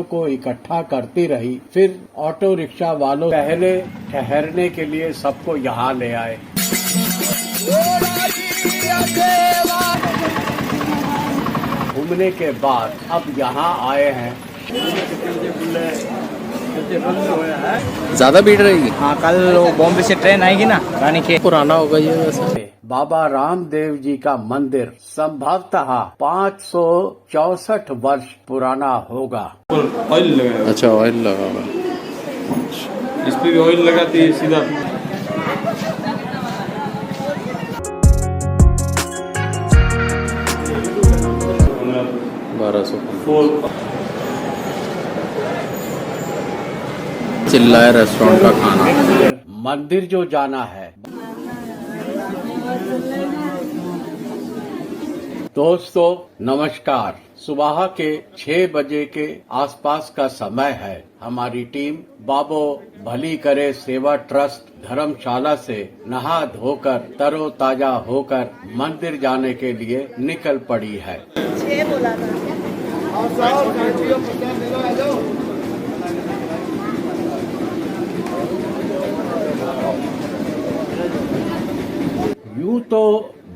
को इकट्ठा करती रही। फिर ऑटो रिक्शा वालों पहले ठहरने के लिए सबको यहाँ ले आए। घूमने के बाद अब यहाँ आए हैं। ज्यादा भीड़ रहेगी। हाँ, कल बॉम्बे से ट्रेन आएगी ना, रानी के पुराना होगा ये वैसे। बाबा रामदेव जी का मंदिर संभवतः 564 वर्ष पुराना होगा। ऑयल लगा। अच्छा, ऑयल लगा हुआ। इस पे भी ऑयल लगाती है सीधा। चिल्लाए रेस्टोरेंट का खाना। मंदिर जो जाना है। दोस्तों नमस्कार। सुबह के 6 बजे के आसपास का समय है। हमारी टीम बाबो भली करे सेवा ट्रस्ट धर्मशाला से नहा धोकर तरोताजा होकर मंदिर जाने के लिए निकल पड़ी है। यूं तो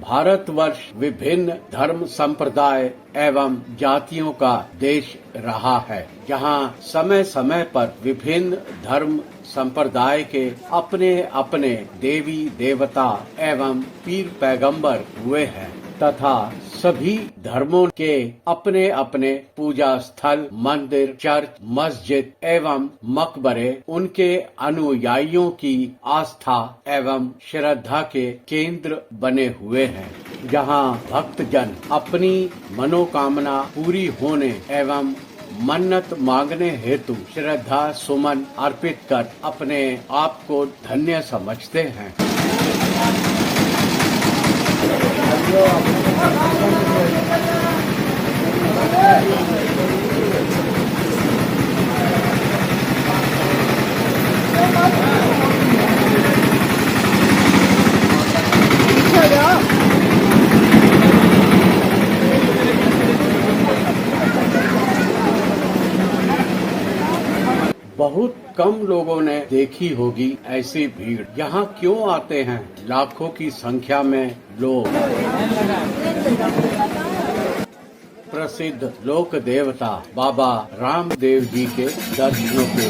भारतवर्ष विभिन्न धर्म संप्रदाय एवं जातियों का देश रहा है, जहां समय समय पर विभिन्न धर्म संप्रदाय के अपने अपने देवी देवता एवं पीर पैगंबर हुए हैं तथा सभी धर्मों के अपने अपने पूजा स्थल, मंदिर, चर्च, मस्जिद एवं मकबरे उनके अनुयायियों की आस्था एवं श्रद्धा के केंद्र बने हुए हैं, जहां भक्तजन अपनी मनोकामना पूरी होने एवं मन्नत मांगने हेतु श्रद्धा सुमन अर्पित कर अपने आप को धन्य समझते हैं। बहुत कम लोगों ने देखी होगी ऐसी भीड़। यहाँ क्यों आते हैं लाखों की संख्या में लोग? प्रसिद्ध लोक देवता बाबा रामदेव जी के दर्शनों के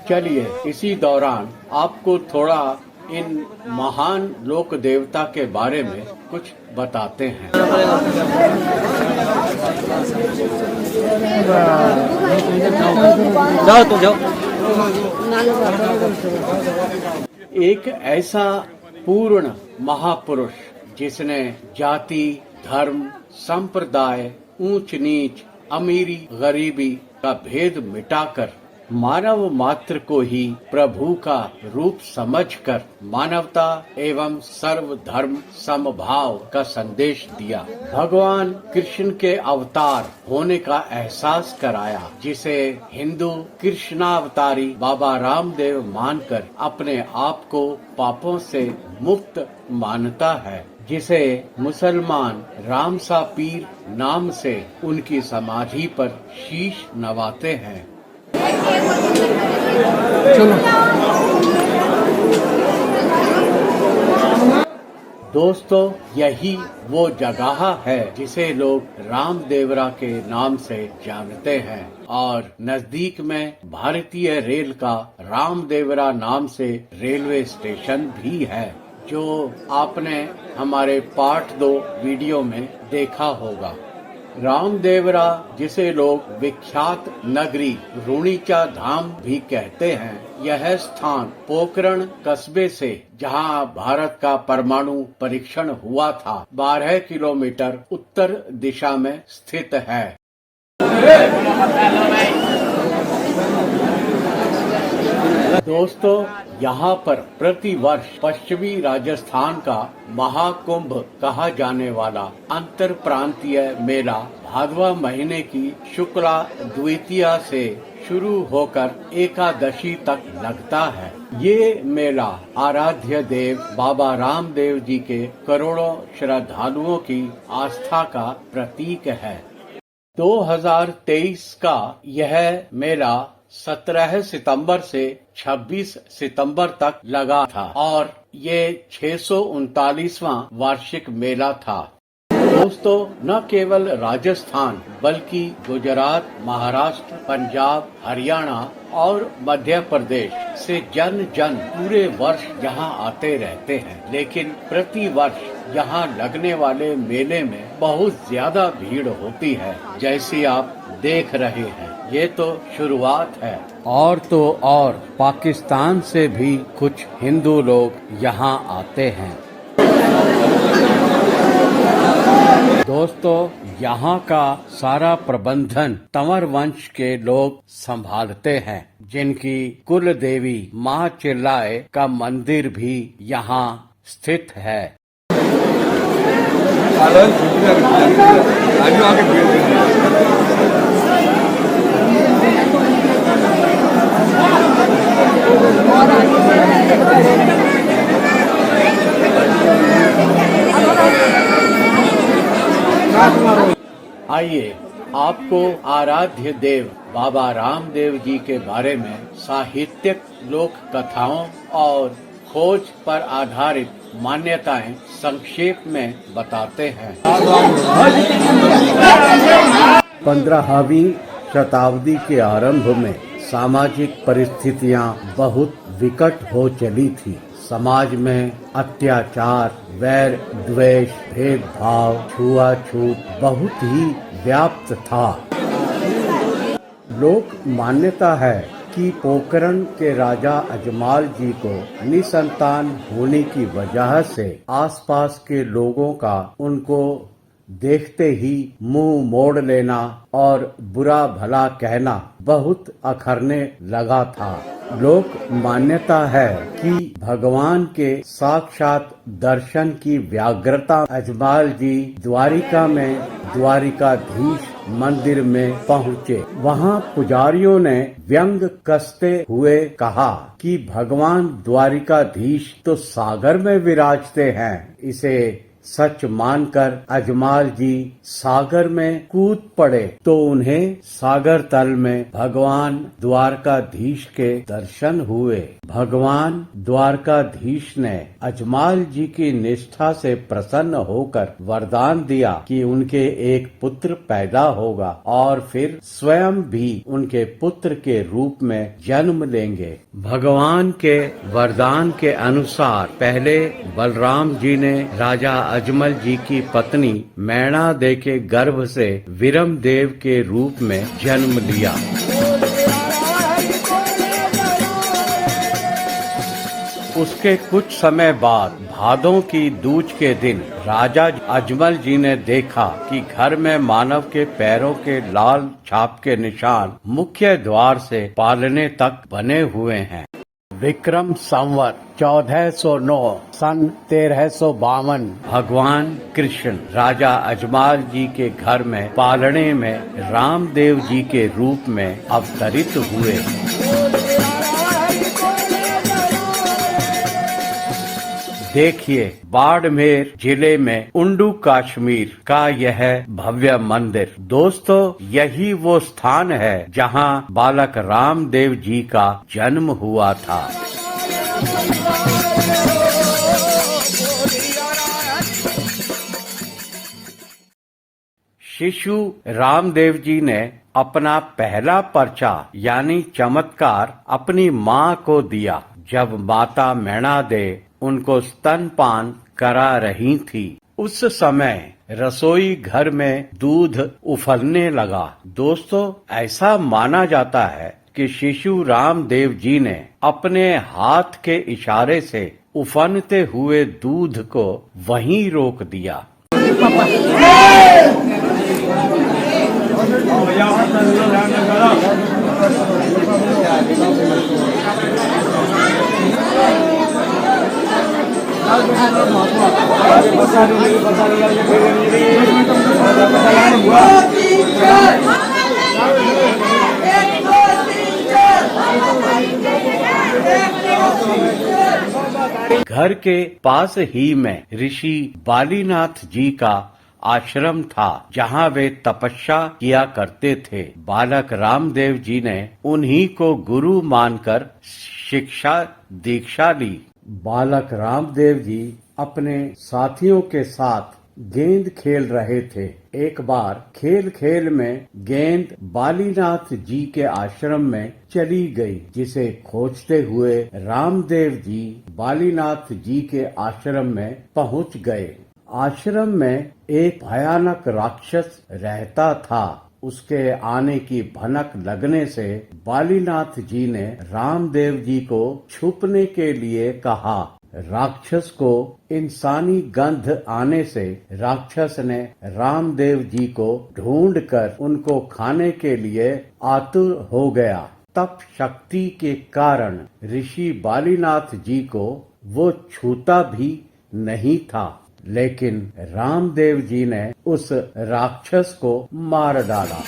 चलिए इसी दौरान आपको थोड़ा इन महान लोक देवता के बारे में कुछ बताते हैं। जाओ तो जाओ। एक ऐसा पूर्ण महापुरुष जिसने जाति, धर्म, संप्रदाय, ऊंच नीच, अमीरी गरीबी का भेद मिटाकर मानव मात्र को ही प्रभु का रूप समझकर मानवता एवं सर्वधर्म समभाव का संदेश दिया। भगवान कृष्ण के अवतार होने का एहसास कराया, जिसे हिंदू कृष्णावतारी बाबा रामदेव मानकर अपने आप को पापों से मुक्त मानता है, जिसे मुसलमान रामसा पीर नाम से उनकी समाधि पर शीश नवाते हैं। दोस्तों यही वो जगह है जिसे लोग रामदेवरा के नाम से जानते हैं और नजदीक में भारतीय रेल का रामदेवरा नाम से रेलवे स्टेशन भी है, जो आपने हमारे पार्ट 2 वीडियो में देखा होगा। रामदेवरा, जिसे लोग विख्यात नगरी रूणीचा धाम भी कहते हैं, यह स्थान पोखरण कस्बे से, जहां भारत का परमाणु परीक्षण हुआ था, 12 किलोमीटर उत्तर दिशा में स्थित है। दोस्तों यहाँ पर प्रतिवर्ष पश्चिमी राजस्थान का महाकुंभ कहा जाने वाला अंतर प्रांतीय मेला भादवा महीने की शुक्ला द्वितीया से शुरू होकर एकादशी तक लगता है। ये मेला आराध्य देव बाबा रामदेव जी के करोड़ों श्रद्धालुओं की आस्था का प्रतीक है। 2023 का यह मेला 17 सितंबर से 26 सितंबर तक लगा था और ये 639वां वार्षिक मेला था। दोस्तों, न केवल राजस्थान बल्कि गुजरात, महाराष्ट्र, पंजाब, हरियाणा और मध्य प्रदेश से जन जन पूरे वर्ष यहाँ आते रहते हैं, लेकिन प्रति वर्ष यहाँ लगने वाले मेले में बहुत ज्यादा भीड़ होती है, जैसी आप देख रहे हैं। ये तो शुरुआत है, और तो और पाकिस्तान से भी कुछ हिंदू लोग यहाँ आते हैं। दोस्तों, यहाँ का सारा प्रबंधन तंवर वंश के लोग संभालते हैं, जिनकी कुल देवी माँ चिल्लाए का मंदिर भी यहाँ स्थित है। आइए आपको आराध्य देव बाबा रामदेव जी के बारे में साहित्यिक लोक कथाओं और खोज पर आधारित मान्यताएं संक्षेप में बताते हैं। 15वीं शताब्दी के आरंभ में सामाजिक परिस्थितियां बहुत विकट हो चली थी। समाज में अत्याचार, वैर, द्वेष, भेदभाव, छुआछूत बहुत ही व्याप्त था। लोक मान्यता है कि पोकरण के राजा अजमाल जी को निसंतान होने की वजह से आसपास के लोगों का उनको देखते ही मुंह मोड़ लेना और बुरा भला कहना बहुत अखरने लगा था। लोक मान्यता है कि भगवान के साक्षात दर्शन की व्याग्रता अजमाल जी द्वारिका में द्वारिकाधीश मंदिर में पहुँचे। वहाँ पुजारियों ने व्यंग कसते हुए कहा कि भगवान द्वारिकाधीश तो सागर में विराजते हैं। इसे सच मानकर अजमाल जी सागर में कूद पड़े तो उन्हें सागर तल में भगवान द्वारकाधीश के दर्शन हुए। भगवान द्वारकाधीश ने अजमाल जी की निष्ठा से प्रसन्न होकर वरदान दिया कि उनके एक पुत्र पैदा होगा और फिर स्वयं भी उनके पुत्र के रूप में जन्म लेंगे। भगवान के वरदान के अनुसार पहले बलराम जी ने राजा अजमल जी की पत्नी मैणा दे के गर्भ से विरम देव के रूप में जन्म लिया। उसके कुछ समय बाद भादों की दूज के दिन राजा अजमल जी ने देखा कि घर में मानव के पैरों के लाल छाप के निशान मुख्य द्वार से पालने तक बने हुए हैं। विक्रम संवत 1409 सन 1352 भगवान कृष्ण राजा अजमाल जी के घर में पालने में रामदेव जी के रूप में अवतरित हुए। देखिए, बाड़मेर जिले में उंडू कश्मीर का यह भव्य मंदिर। दोस्तों, यही वो स्थान है जहां बालक रामदेव जी का जन्म हुआ था। शिशु रामदेव जी ने अपना पहला पर्चा यानी चमत्कार अपनी माँ को दिया जब माता मैणा दे उनको स्तनपान करा रही थी। उस समय रसोई घर में दूध उफलने लगा। दोस्तों, ऐसा माना जाता है कि शिशु रामदेव जी ने अपने हाथ के इशारे से उफनते हुए दूध को वहीं रोक दिया। घर के पास ही में ऋषि बालीनाथ जी का आश्रम था, जहाँ वे तपस्या किया करते थे। बालक रामदेव जी ने उन्हीं को गुरु मानकर शिक्षा दीक्षा ली। बालक रामदेव जी अपने साथियों के साथ गेंद खेल रहे थे। एक बार खेल खेल में गेंद बालीनाथ जी के आश्रम में चली गई, जिसे खोजते हुए रामदेव जी बालीनाथ जी के आश्रम में पहुंच गए। आश्रम में एक भयानक राक्षस रहता था। उसके आने की भनक लगने से बालीनाथ जी ने रामदेव जी को छुपने के लिए कहा। राक्षस को इंसानी गंध आने से राक्षस ने रामदेव जी को ढूंढकर उनको खाने के लिए आतुर हो गया। तप शक्ति के कारण ऋषि बालीनाथ जी को वो छूता भी नहीं था, लेकिन रामदेव जी ने उस राक्षस को मार डाला।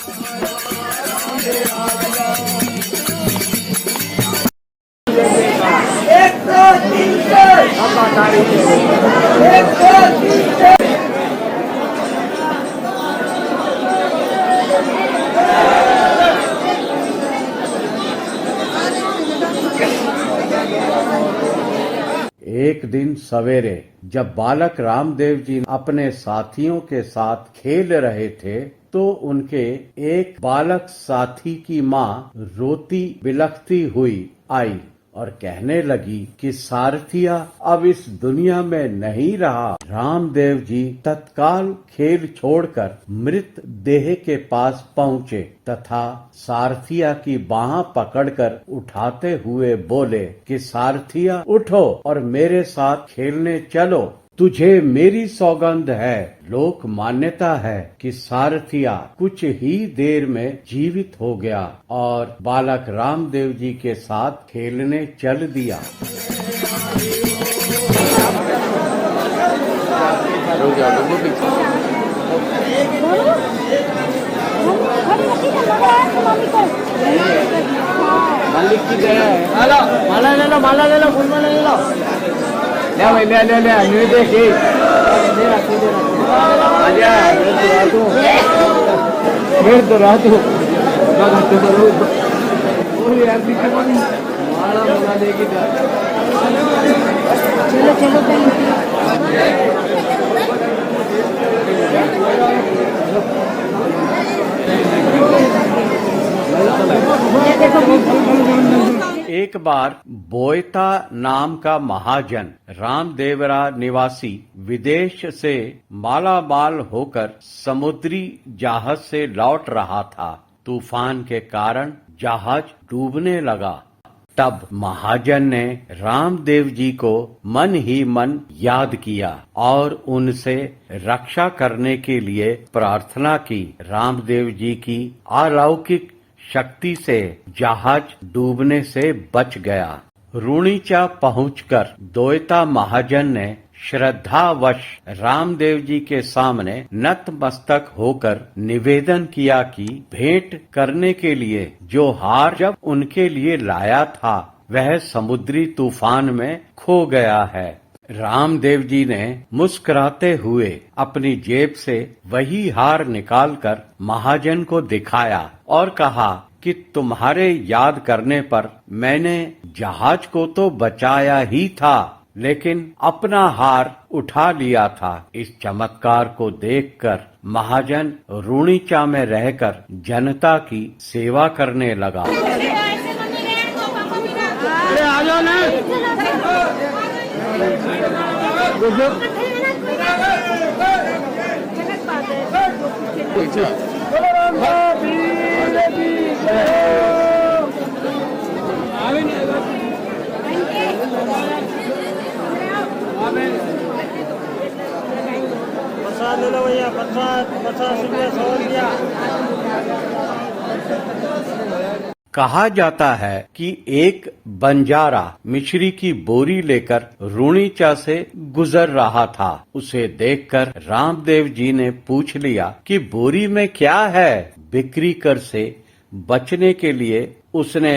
एक दिन सवेरे जब बालक रामदेव जी अपने साथियों के साथ खेल रहे थे, तो उनके एक बालक साथी की माँ रोती बिलखती हुई आई और कहने लगी कि सारथिया अब इस दुनिया में नहीं रहा। रामदेव जी तत्काल खेल छोड़कर मृत देह के पास पहुँचे तथा सारथिया की बाह पकड़कर उठाते हुए बोले कि सारथिया उठो और मेरे साथ खेलने चलो। तुझे मेरी सौगंध है। लोक मान्यता है कि सारथिया कुछ ही देर में जीवित हो गया और बालक रामदेव जी के साथ खेलने चल दिया। मालिक की दया है। माला ले लो, माला ले लो, फूल माला ले लो। ले भाई, ले ले ले, न्यू देखी। आजा, मेरे तो रातू। ओह यार, पीछे कौन? माला माला लेके जा। चलो चलो एक बार बोयता नाम का महाजन रामदेवरा निवासी विदेश से मालामाल होकर समुद्री जहाज से लौट रहा था। तूफान के कारण जहाज डूबने लगा। तब महाजन ने रामदेव जी को मन ही मन याद किया और उनसे रक्षा करने के लिए प्रार्थना की। रामदेव जी की अलौकिक शक्ति से जहाज डूबने से बच गया। रूणीचा पहुंचकर दोयता महाजन ने श्रद्धावश रामदेव जी के सामने नतमस्तक होकर निवेदन किया कि भेंट करने के लिए जो हार जब उनके लिए लाया था वह समुद्री तूफान में खो गया है। रामदेव जी ने मुस्कुराते हुए अपनी जेब से वही हार निकालकर महाजन को दिखाया और कहा कि तुम्हारे याद करने पर मैंने जहाज को तो बचाया ही था, लेकिन अपना हार उठा लिया था। इस चमत्कार को देखकर महाजन रूणीचा में रहकर जनता की सेवा करने लगा। प्रसाद ले लो भैया, प्रसाद 50 रुपया 100 रुपया। कहा जाता है कि एक बंजारा मिश्री की बोरी लेकर रूणीचा से गुजर रहा था। उसे देखकर रामदेव जी ने पूछ लिया कि बोरी में क्या है। बिक्री कर से बचने के लिए उसने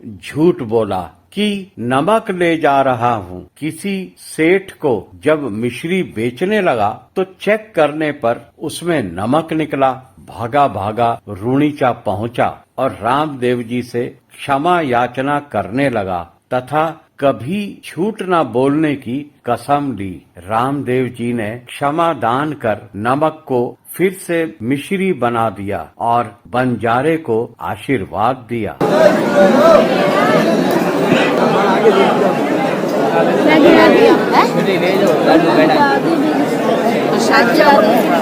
झूठ बोला कि नमक ले जा रहा हूँ। किसी सेठ को जब मिश्री बेचने लगा तो चेक करने पर उसमें नमक निकला। भागा भागा रूणीचा पहुँचा और रामदेव जी से क्षमा याचना करने लगा तथा कभी झूठ न बोलने की कसम ली। रामदेव जी ने क्षमा दान कर नमक को फिर से मिश्री बना दिया और बंजारे को आशीर्वाद दिया।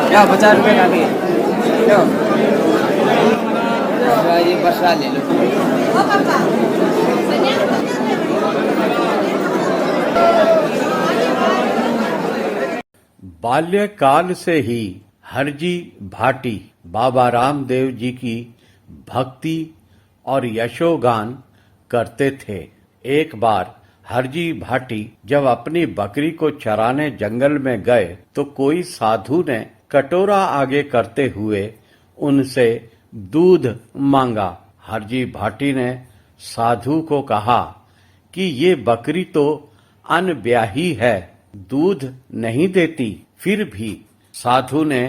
क्या 50 रुपए का दिए ये बसा ले लो। बाल्यकाल से ही हरजी भाटी बाबा रामदेव जी की भक्ति और यशोगान करते थे। एक बार हरजी भाटी जब अपनी बकरी को चराने जंगल में गए तो कोई साधु ने कटोरा आगे करते हुए उनसे दूध मांगा। हरजी भाटी ने साधु को कहा कि ये बकरी तो अनब्याही है, दूध नहीं देती। फिर भी साधु ने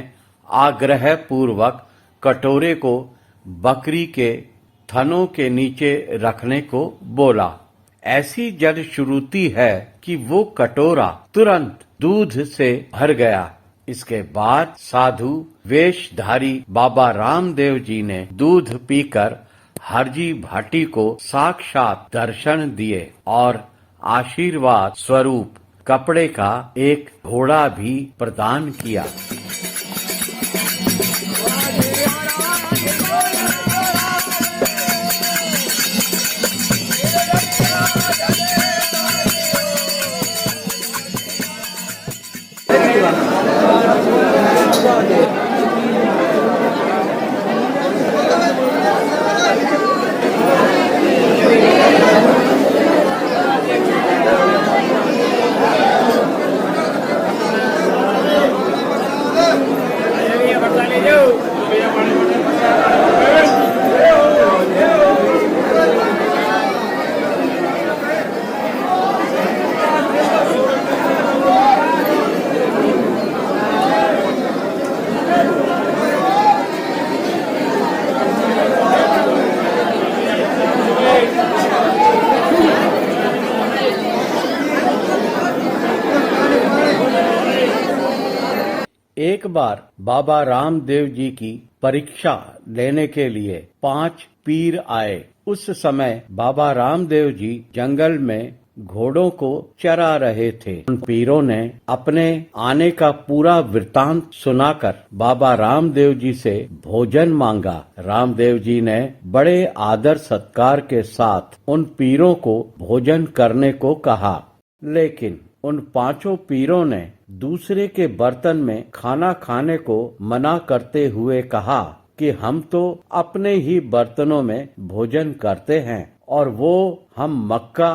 आग्रह पूर्वक कटोरे को बकरी के थनों के नीचे रखने को बोला। ऐसी जलश्रुति है कि वो कटोरा तुरंत दूध से भर गया। इसके बाद साधु वेशधारी बाबा रामदेव जी ने दूध पीकर हरजी भाटी को साक्षात दर्शन दिए और आशीर्वाद स्वरूप कपड़े का एक घोड़ा भी प्रदान किया। एक बार बाबा रामदेव जी की परीक्षा लेने के लिए 5 पीर आए। उस समय बाबा रामदेव जी जंगल में घोड़ों को चरा रहे थे। उन पीरों ने अपने आने का पूरा वृतांत सुनाकर बाबा रामदेव जी से भोजन मांगा। रामदेव जी ने बड़े आदर सत्कार के साथ उन पीरों को भोजन करने को कहा, लेकिन उन 5 पीरों ने दूसरे के बर्तन में खाना खाने को मना करते हुए कहा कि हम तो अपने ही बर्तनों में भोजन करते हैं और वो हम मक्का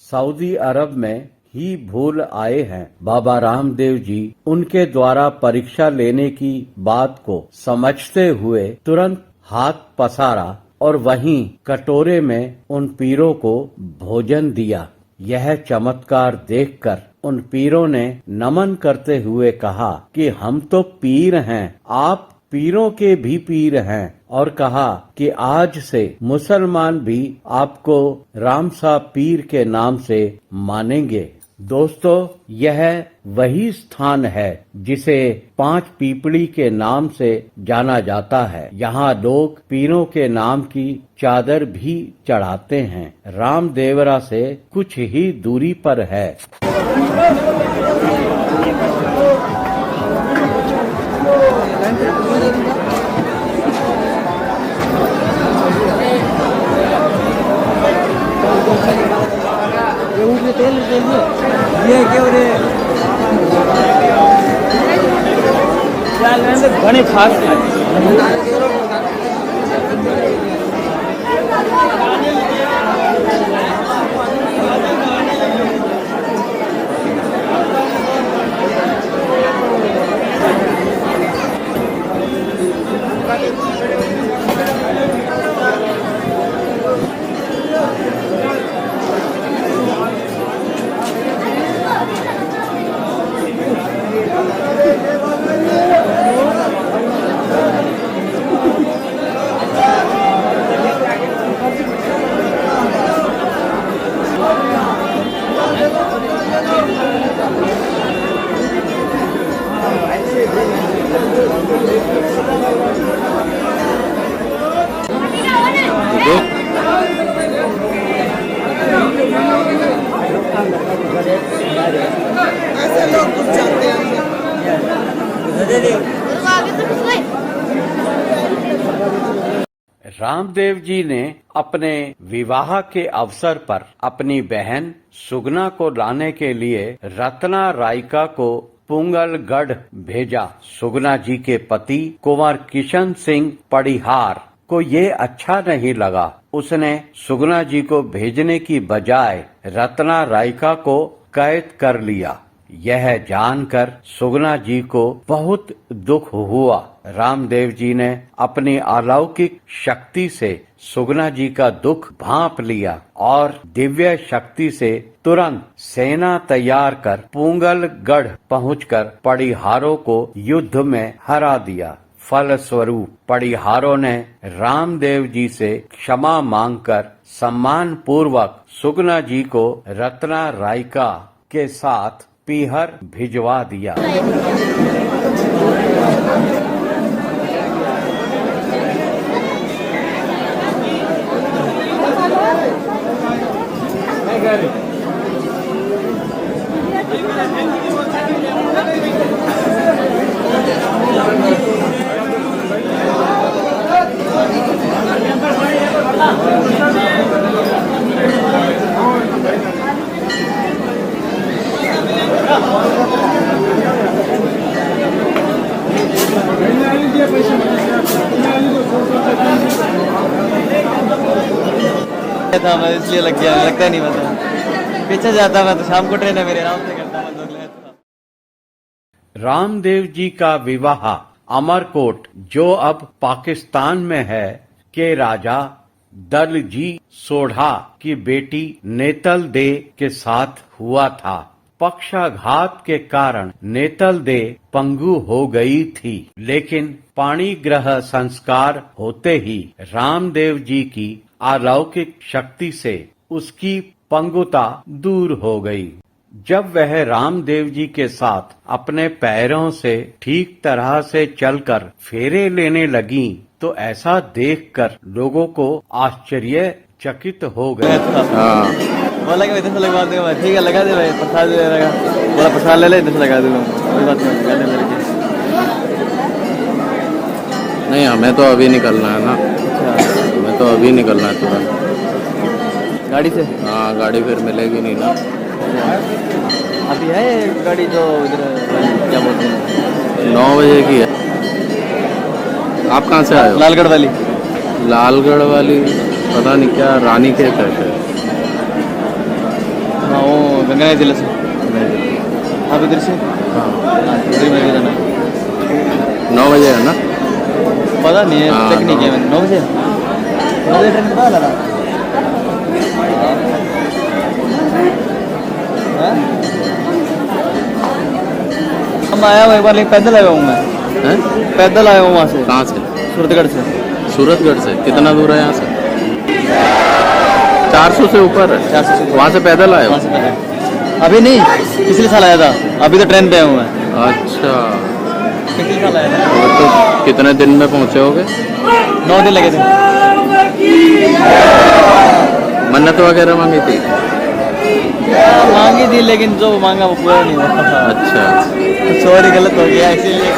सऊदी अरब में ही भूल आए हैं। बाबा रामदेव जी उनके द्वारा परीक्षा लेने की बात को समझते हुए तुरंत हाथ पसारा और वहीं कटोरे में उन पीरों को भोजन दिया। यह चमत्कार देखकर उन पीरों ने नमन करते हुए कहा कि हम तो पीर हैं, आप पीरों के भी पीर हैं, और कहा कि आज से मुसलमान भी आपको रामसा पीर के नाम से मानेंगे। दोस्तों, यह वही स्थान है जिसे 5 पीपड़ी के नाम से जाना जाता है। यहाँ लोग पीरों के नाम की चादर भी चढ़ाते हैं। रामदेवरा से कुछ ही दूरी पर है। ये क्यों रे घने खास ऐसे लोग कुछ जानते हैं रामदेव जी ने अपने विवाह के अवसर पर अपनी बहन सुगना को लाने के लिए रत्ना रायका को पुंगलगढ़ भेजा। सुगना जी के पति कुंवर किशन सिंह पड़िहार को ये अच्छा नहीं लगा। उसने सुगना जी को भेजने की बजाय रत्ना रायका को कैद कर लिया। यह जानकर सुगना जी को बहुत दुख हुआ। रामदेव जी ने अपनी अलौकिक शक्ति से सुगना जी का दुख भांप लिया और दिव्य शक्ति से तुरंत सेना तैयार कर पुंगलगढ़ पहुंचकर पड़िहारों को युद्ध में हरा दिया। फलस्वरूप पड़िहारों ने रामदेव जी से क्षमा मांगकर सम्मान पूर्वक सुगना जी को रत्ना रायका के साथ पीहर भिजवा दिया। था मैं इसलिए लग गया, लगता नहीं मतलब पीछे जाता मैं तो शाम को ट्रेन है मेरे आराम से करता मैं रामदेव जी का विवाह अमरकोट, जो अब पाकिस्तान में है, के राजा दलजी सोढ़ा की बेटी नेतल दे के साथ हुआ था। पक्षाघात के कारण नेतल दे पंगु हो गई थी, लेकिन पाणिग्रह संस्कार होते ही रामदेव जी की अलौकिक शक्ति से उसकी पंगुता दूर हो गई। जब वह रामदेव जी के साथ अपने पैरों से ठीक तरह से चलकर फेरे लेने लगी, तो ऐसा देखकर लोगों को आश्चर्यचकित हो गए। बोला कि इधर से लगवा दूंगा, ठीक है लगा दे भाई, प्रसाद रहेगा, थोड़ा प्रसाद ले ले, इधर से लगा दूंगा, कोई बात नहीं, लगा दे मेरे के। नहीं हमें तो अभी निकलना है ना। हमें तो अभी निकलना है तुरंत गाड़ी से। हाँ गाड़ी फिर मिलेगी नहीं ना। अभी है गाड़ी जो इधर क्या बोलते हैं 9 बजे की है। आप कहाँ से आए हो? लालगढ़ वाली। लालगढ़ वाली पता नहीं क्या रानी के कैसे। हाँ वो गंगा जिले से। आप इधर से? हाँ इधर में जाना 9 बजे है ना। पता नहीं है, हाँ, चेक नहीं किया मैंने। 9 बजे 9 बजे ट्रेन पता लगा। हम आया हुआ एक बार, लेकिन पैदल आया हूँ मैं। हैं? पैदल आया हूँ वहाँ से। कहाँ से? सूरतगढ़ से। सूरतगढ़ से कितना दूर है यहाँ से? 400 से ऊपर है। 400 से ऊपर। वहाँ से पैदल आए हो? वहाँ से पैदल। अभी नहीं, पिछले साल आया था, अभी तो ट्रेन पे आया हूँ मैं। अच्छा पिछले साल आया था। तो कितने दिन में पहुँचे होगे? 9 दिन लगे थे। मन्नत वगैरह मांगी थी? मांगी थी, लेकिन जो मांगा वो पूरा नहीं हुआ। अच्छा सॉरी, गलत हो गया इसीलिए।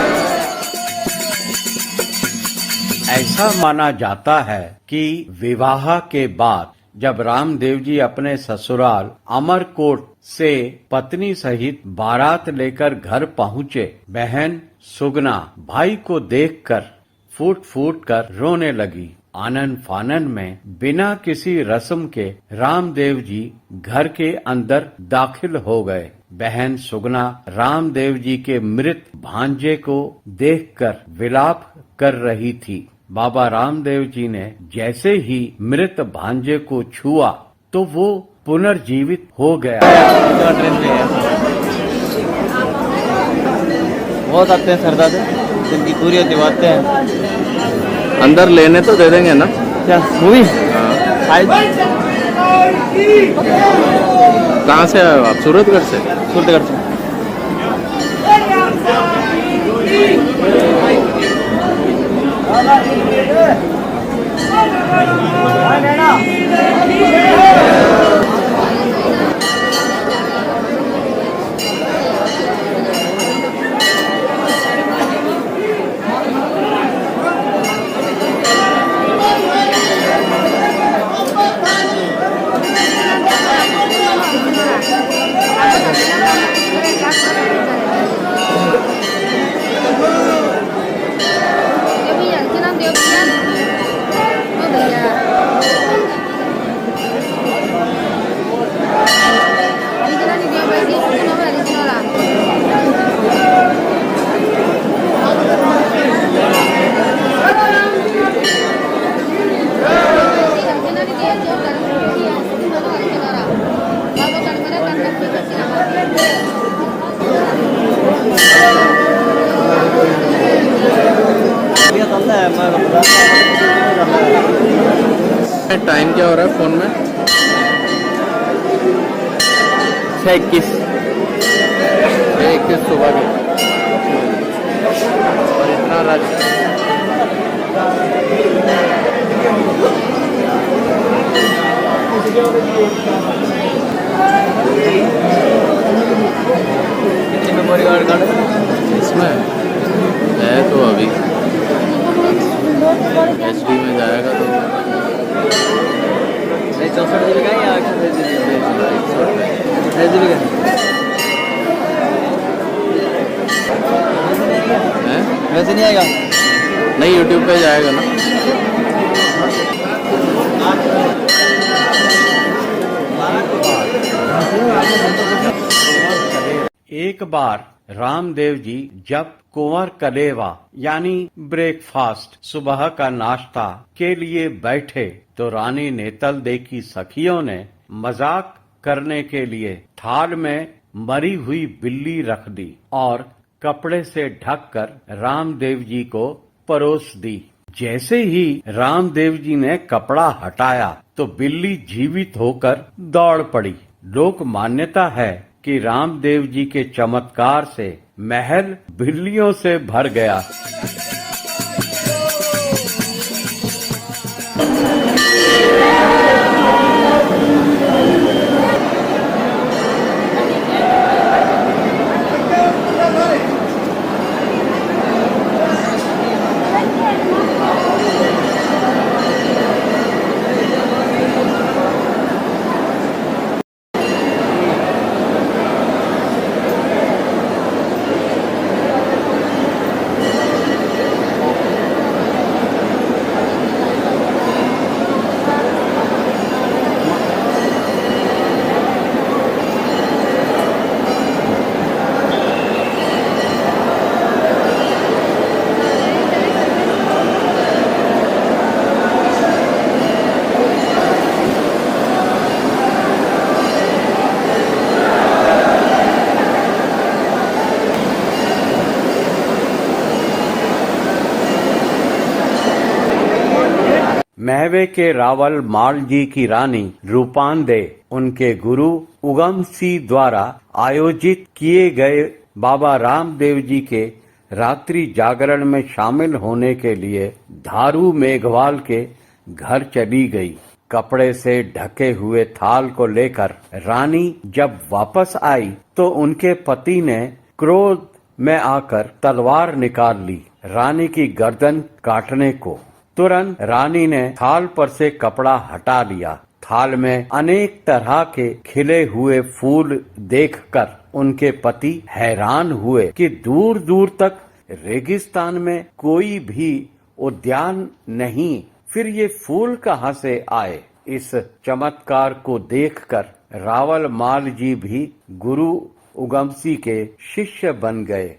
ऐसा माना जाता है कि विवाह के बाद जब रामदेव जी अपने ससुराल अमरकोट से पत्नी सहित बारात लेकर घर पहुँचे, बहन सुगना भाई को देखकर फूट फूट कर रोने लगी। आनन फानन में बिना किसी रस्म के रामदेव जी घर के अंदर दाखिल हो गए। बहन सुगना रामदेव जी के मृत भांजे को देखकर विलाप कर रही थी। बाबा रामदेव जी ने जैसे ही मृत भांजे को छुआ तो वो पुनर्जीवित हो गया। ट्रेन पे है, बहुत आते हैं सरदार, जिनकी पूरी होती बातें हैं। अंदर लेने तो दे देंगे ना? क्या मूवी? कहाँ से आए हो आप? सूरतगढ़ से? सूरतगढ़ से। टाइम क्या हो रहा है फोन में? 6:21 6:21 सुबह के। और इतना रश। कितनी मेमोरी कार्ड इसमें है तो अभी HD में जाएगा तो नहीं 64 GB का या 128 GB का है? वैसे नहीं आएगा। नहीं, YouTube पे जाएगा ना। एक बार रामदेव जी जब कुंवर कलेवा यानी ब्रेकफास्ट सुबह का नाश्ता के लिए बैठे तो रानी नेतल दे की सखियों ने मजाक करने के लिए थाल में मरी हुई बिल्ली रख दी और कपड़े से ढककर रामदेव जी को परोस दी। जैसे ही रामदेव जी ने कपड़ा हटाया तो बिल्ली जीवित होकर दौड़ पड़ी। लोक मान्यता है कि रामदेव जी के चमत्कार से महल बिल्लियों से भर गया। महवे के रावल माल जी की रानी रूपांदे उनके गुरु उगम सिंह द्वारा आयोजित किए गए बाबा रामदेव जी के रात्रि जागरण में शामिल होने के लिए धारू मेघवाल के घर चली गई। कपड़े से ढके हुए थाल को लेकर रानी जब वापस आई तो उनके पति ने क्रोध में आकर तलवार निकाल ली रानी की गर्दन काटने को। तुरंत रानी ने थाल पर से कपड़ा हटा लिया। थाल में अनेक तरह के खिले हुए फूल देखकर उनके पति हैरान हुए कि दूर दूर तक रेगिस्तान में कोई भी उद्यान नहीं, फिर ये फूल कहाँ से आए। इस चमत्कार को देखकर रावल माल जी भी गुरु उगमसी के शिष्य बन गए।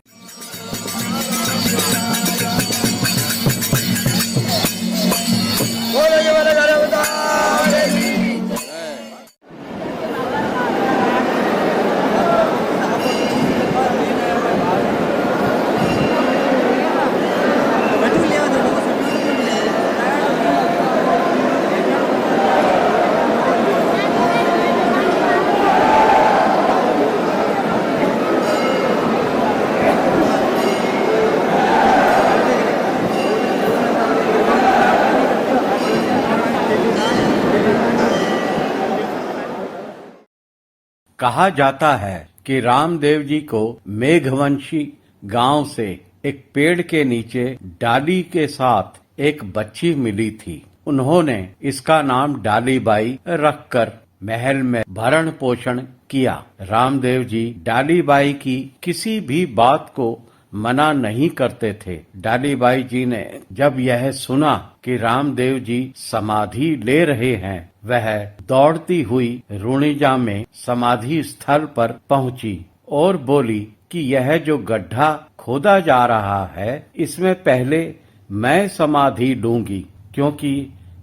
कहा जाता है कि रामदेव जी को मेघवंशी गांव से एक पेड़ के नीचे डाली के साथ एक बच्ची मिली थी। उन्होंने इसका नाम डालीबाई रखकर महल में भरण पोषण किया। रामदेव जी डालीबाई की किसी भी बात को मना नहीं करते थे। डालीबाई जी ने जब यह सुना कि रामदेव जी समाधि ले रहे हैं, वह दौड़ती हुई रुणिजा में समाधि स्थल पर पहुंची और बोली कि यह जो गड्ढा खोदा जा रहा है, इसमें पहले मैं समाधि लूंगी, क्योंकि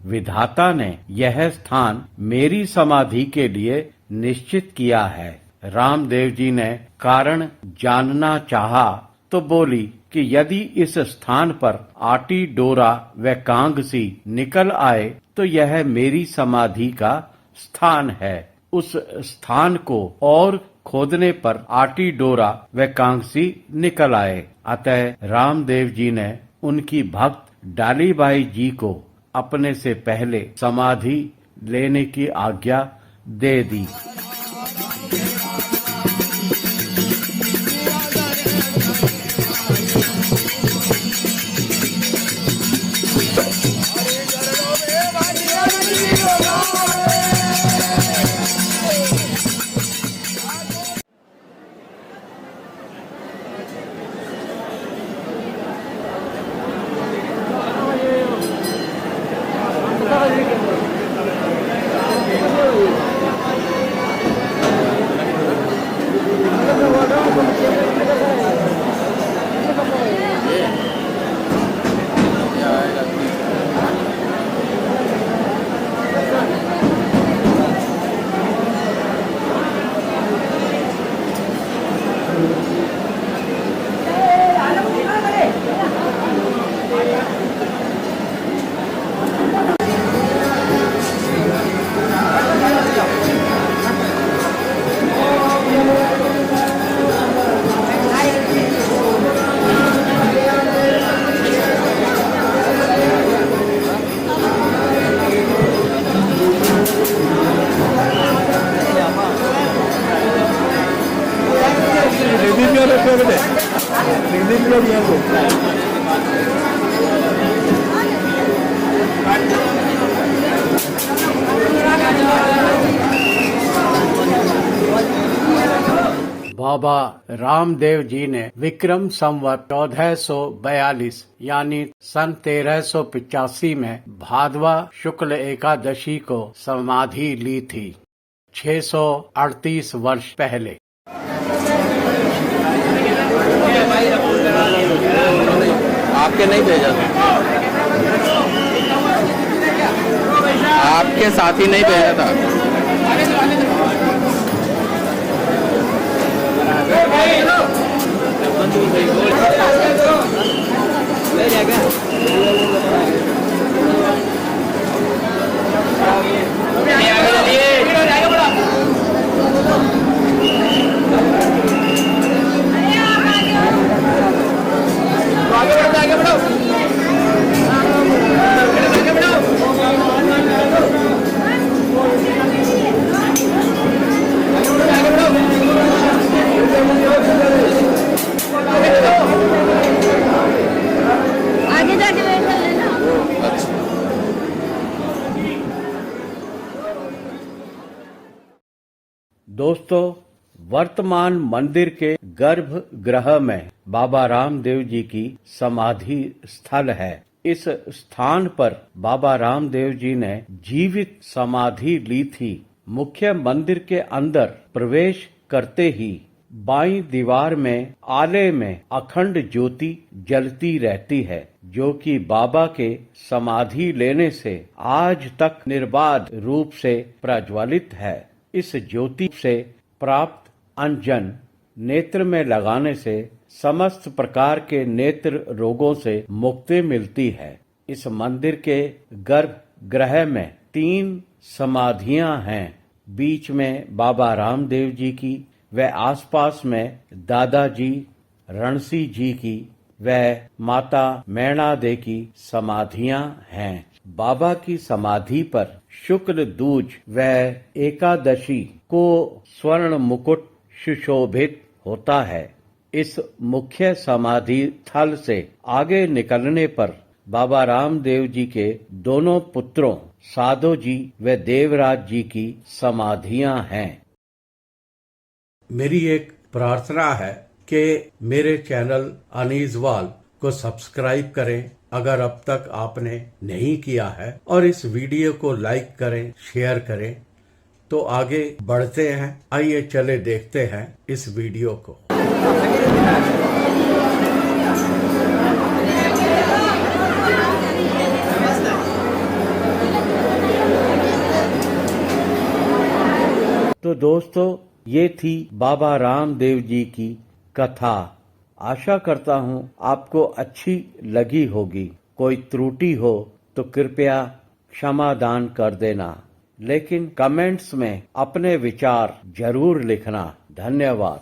विधाता ने यह स्थान मेरी समाधि के लिए निश्चित किया है। रामदेव जी ने कारण जानना चाहा तो बोली कि यदि इस स्थान पर आटी डोरा व कांगसी निकल आए तो यह मेरी समाधि का स्थान है। उस स्थान को और खोदने पर आटी डोरा व कांगसी निकल आए। अतः रामदेव जी ने उनकी भक्त डालीबाई जी को अपने से पहले समाधि लेने की आज्ञा दे दी। बाबा रामदेव जी ने विक्रम संवत 1442 यानी सन 1385 में भादवा शुक्ल एकादशी को समाधि ली थी, 638 वर्ष पहले। आपके नहीं भेजा था, आपके साथी नहीं भेजा था। ले जाएगा आगे जाके वेट कर लेना। दोस्तों, वर्तमान मंदिर के गर्भगृह में बाबा रामदेव जी की समाधि स्थल है। इस स्थान पर बाबा रामदेव जी ने जीवित समाधि ली थी। मुख्य मंदिर के अंदर प्रवेश करते ही बाईं दीवार में आले में अखंड ज्योति जलती रहती है, जो कि बाबा के समाधि लेने से आज तक निर्बाध रूप से प्रज्वलित है। इस ज्योति से प्राप्त अंजन नेत्र में लगाने से समस्त प्रकार के नेत्र रोगों से मुक्ति मिलती है। इस मंदिर के गर्भगृह में 3 समाधियां हैं। बीच में बाबा रामदेव जी की व आसपास में दादाजी रणसी जी की व माता मैणा दे की समाधियां हैं। बाबा की समाधि पर शुक्ल दूज व एकादशी को स्वर्ण मुकुट सुशोभित होता है। इस मुख्य समाधि स्थल से आगे निकलने पर बाबा रामदेव जी के दोनों पुत्रों साधो जी व देवराज जी की समाधियां हैं। मेरी एक प्रार्थना है कि मेरे चैनल अनीजवाल को सब्सक्राइब करें अगर अब तक आपने नहीं किया है, और इस वीडियो को लाइक करें, शेयर करें। तो आगे बढ़ते हैं, आइए चले देखते हैं इस वीडियो को। तो दोस्तों, ये थी बाबा रामदेव जी की कथा। आशा करता हूं आपको अच्छी लगी होगी। कोई त्रुटि हो तो कृपया क्षमा दान कर देना, लेकिन कमेंट्स में अपने विचार जरूर लिखना। धन्यवाद।